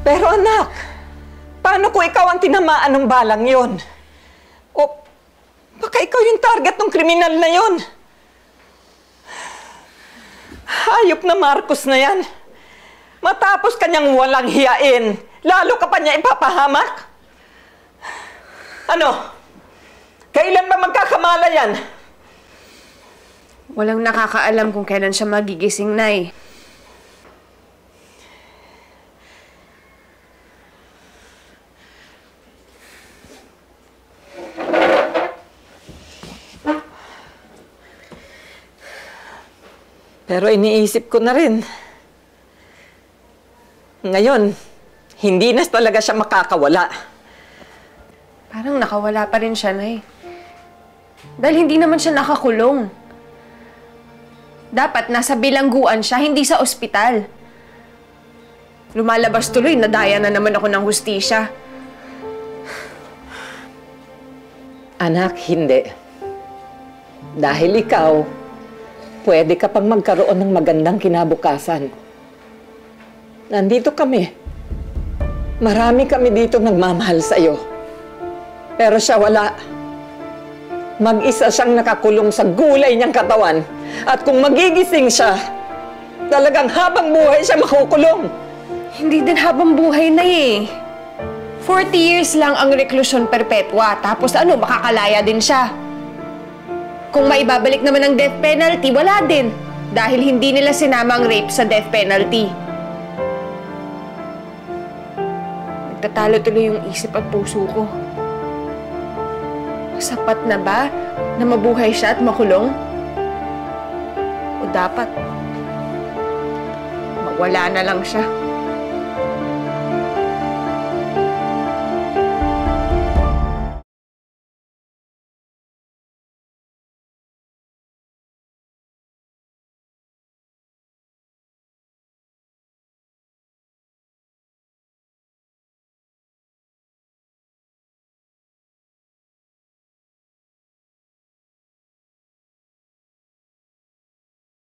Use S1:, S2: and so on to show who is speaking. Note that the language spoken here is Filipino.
S1: Pero anak, paano kung ikaw ang tinamaan ng balang yon? O baka ikaw yung target ng kriminal na yon? Hayop na Marcos na yan. Matapos kanyang walang hiyain, lalo ka pa niya ipapahamak? Ano? Kailan ba magkakamala yan?
S2: Walang nakakaalam kung kailan siya magigising, Nay.
S1: Pero iniisip ko na rin. Ngayon, hindi na talaga siya makakawala.
S2: Parang nakawala pa rin siya, Nay. Dahil hindi naman siya nakakulong. Dapat nasa bilangguan siya, hindi sa ospital. Lumalabas tuloy, nadaya na naman ako ng hustisya.
S1: Anak, hindi. Dahil ikaw, pwede ka pang magkaroon ng magandang kinabukasan. Nandito kami. Marami kami dito nagmamahal sa'yo. Pero siya wala. Mag-isa siyang nakakulong sa gulay niyang katawan. At kung magigising siya, talagang habang buhay siya makukulong.
S2: Hindi din habang buhay na eh. 40 years lang ang reklusyon perpetua. Tapos ano, makakalaya din siya. Kung maibabalik naman ang death penalty, wala din. Dahil hindi nila sinama ang rape sa death penalty. Nagtatalo tuloy yung isip at puso ko. Sapat na ba na mabuhay siya at makulong? O dapat mawala na lang siya?